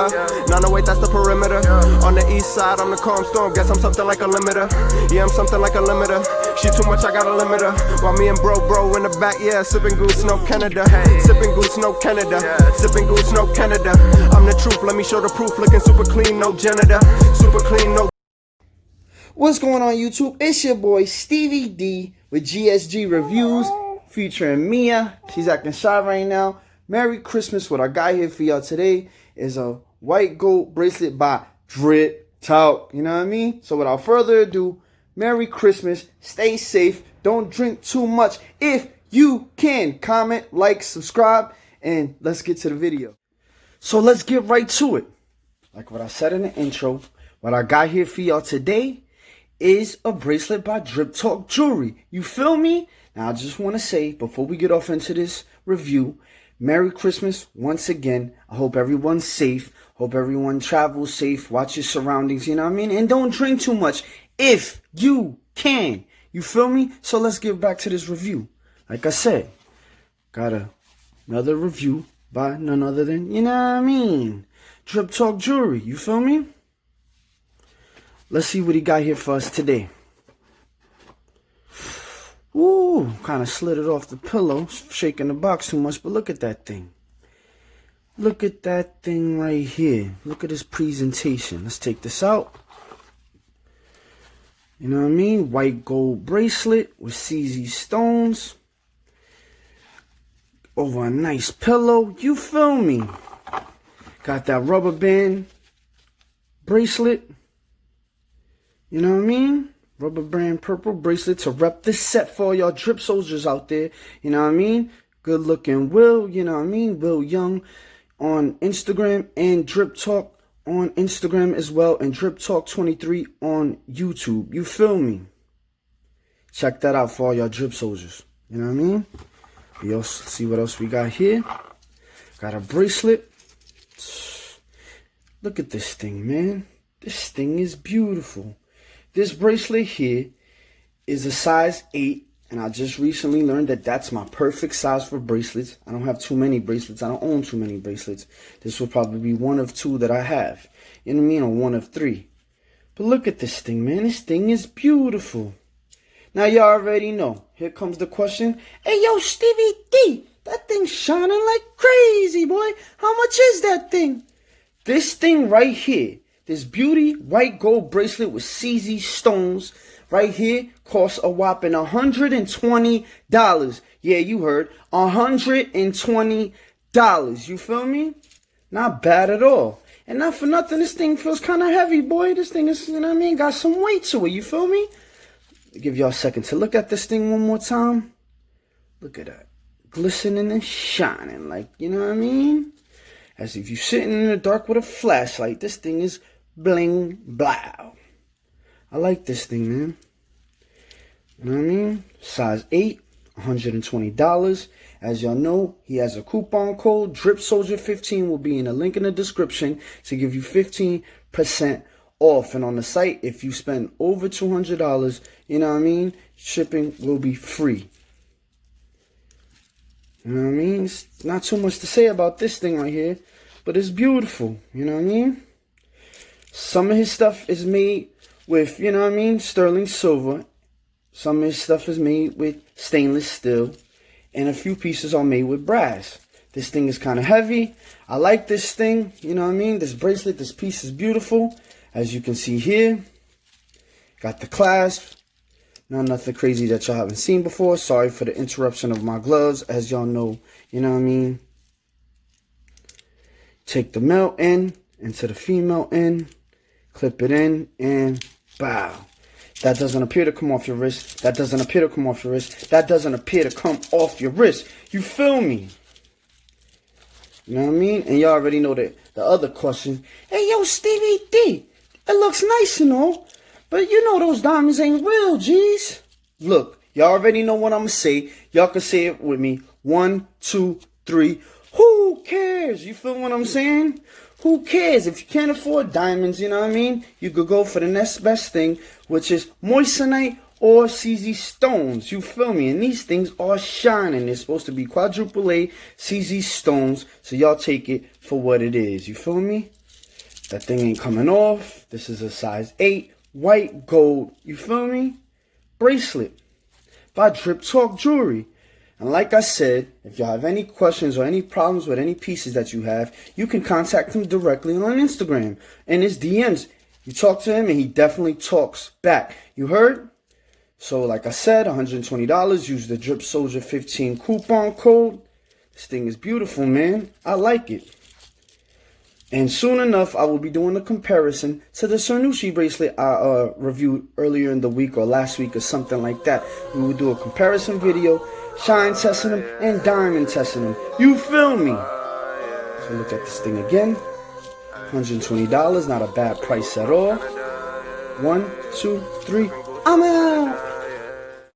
908, that's the perimeter. On the east side, I'm the calm storm. Guess I'm something like a limiter. Yeah, I'm something like a limiter. She too much, I got a limiter. While me and bro in the back, yeah, sipping goose, no Canada. Sipping goose, no Canada. Sipping goose, no Canada. I'm the truth, let me show the proof. Looking super clean, no janitor. Super clean, no. What's going on, YouTube? It's your boy Stevie D with GSG Reviews featuring Mia. She's acting shy right now. Merry Christmas. What I got here for y'all today is a white gold bracelet by Drip Talk. You know what I mean? So without further ado, Merry Christmas. Stay safe. Don't drink too much. If you can, comment, like, subscribe, and let's get to the video. So let's get right to it. Like what I said in the intro, what I got here for y'all today is a bracelet by Drip Talk Jewelry. You feel me? Now I just want to say, before we get off into this review, Merry Christmas once again. I hope everyone's safe. Hope everyone travels safe. Watch your surroundings, you know what I mean? And don't drink too much if you can. You feel me? So let's get back to this review. Like I said, got another review by none other than, you know what I mean, Drip Talk Jewelry. You feel me? Let's see what he got here for us today. Ooh, kind of slid it off the pillow, shaking the box too much, but look at that thing. Look at that thing right here. Look at this presentation. Let's take this out. You know what I mean? White gold bracelet with CZ stones. Over a nice pillow. You feel me? Got that rubber band bracelet. You know what I mean? Rubber band purple bracelet to rep this set for all y'all drip soldiers out there. You know what I mean? Good looking Will, you know what I mean? Will Young on Instagram and Drip Talk on Instagram as well. And Drip Talk 23 on YouTube. You feel me? Check that out for all y'all drip soldiers. You know what I mean? We also see what else we got here. Got a bracelet. Look at this thing, man. This thing is beautiful. This bracelet here is a size 8, and I just recently learned that that's my perfect size for bracelets. I don't have too many bracelets. I don't own too many bracelets. This will probably be one of 2 that I have. You know what I mean? Or one of 3. But look at this thing, man. This thing is beautiful. Now, y'all already know. Here comes the question. Hey, yo, Stevie D, that thing's shining like crazy, boy. How much is that thing? This thing right here. This beauty white gold bracelet with CZ stones right here costs a whopping $120. Yeah, you heard. $120. You feel me? Not bad at all. And not for nothing, this thing feels kind of heavy, boy. This thing is, you know what I mean, got some weight to it. You feel me? I'll give y'all a second to look at this thing one more time. Look at that. Glistening and shining like, you know what I mean? As if you're sitting in the dark with a flashlight. This thing is bling blow. I like this thing, man. You know what I mean? Size 8, $120. As y'all know, he has a coupon code. DripSoldier15 will be in the link in the description to give you 15% off. And on the site, if you spend over $200, you know what I mean, shipping will be free. You know what I mean? It's not too much to say about this thing right here, but it's beautiful. You know what I mean? Some of his stuff is made with, you know what I mean, sterling silver. Some of his stuff is made with stainless steel. And a few pieces are made with brass. This thing is kind of heavy. I like this thing. You know what I mean? This bracelet, this piece is beautiful. As you can see here. Got the clasp. Nothing crazy that y'all haven't seen before. Sorry for the interruption of my gloves. As y'all know, you know what I mean? Take the male end into the female end. Clip it in and bow. That doesn't appear to come off your wrist. That doesn't appear to come off your wrist. That doesn't appear to come off your wrist. You feel me? You know what I mean? And y'all already know that the other question. Hey, yo, Stevie D. It looks nice, you know. But you know those diamonds ain't real, G's. Look, y'all already know what I'm going to say. Y'all can say it with me. 1, 2, 3. Who cares? You feel what I'm saying? Who cares? If you can't afford diamonds, you know what I mean? You could go for the next best thing, which is moissanite or CZ stones. You feel me? And these things are shining. They're supposed to be quadruple A CZ stones. So y'all take it for what it is. You feel me? That thing ain't coming off. This is a size 8, white gold, you feel me? Bracelet by Drip Talk Jewelry. And like I said, if y'all have any questions or any problems with any pieces that you have, you can contact him directly on Instagram in his DMs. You talk to him and he definitely talks back. You heard? So like I said, $120. Use the Drip Soldier 15 coupon code. This thing is beautiful, man. I like it. And soon enough, I will be doing a comparison to the Cernucci bracelet I reviewed earlier in the week or last week or something like that. We will do a comparison video, shine testing them and diamond testing them. You feel me? So look at this thing again. $120, not a bad price at all. 1, 2, 3, I'm out.